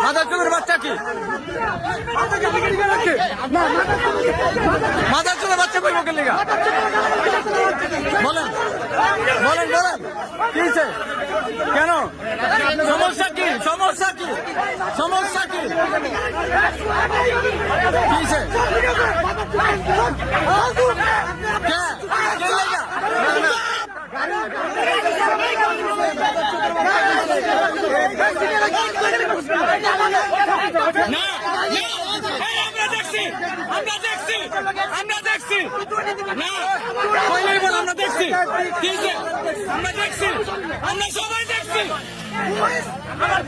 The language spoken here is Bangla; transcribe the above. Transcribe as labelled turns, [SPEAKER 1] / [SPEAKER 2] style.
[SPEAKER 1] মাদারচোদের বাচ্চা কি? মাদারচোদের বাচ্চা কই বকের লিগা? বলেন বলেন বলেন কি হয়েছে? কেন? সমস্যা কি? সমস্যা কি? সমস্যা কি? কি হয়েছে? কে লিগা? আমরা দেখছি না কইলেই বল আমরা দেখছি কি যে আমরা দেখছি আমরা সবাই দেখছি আমার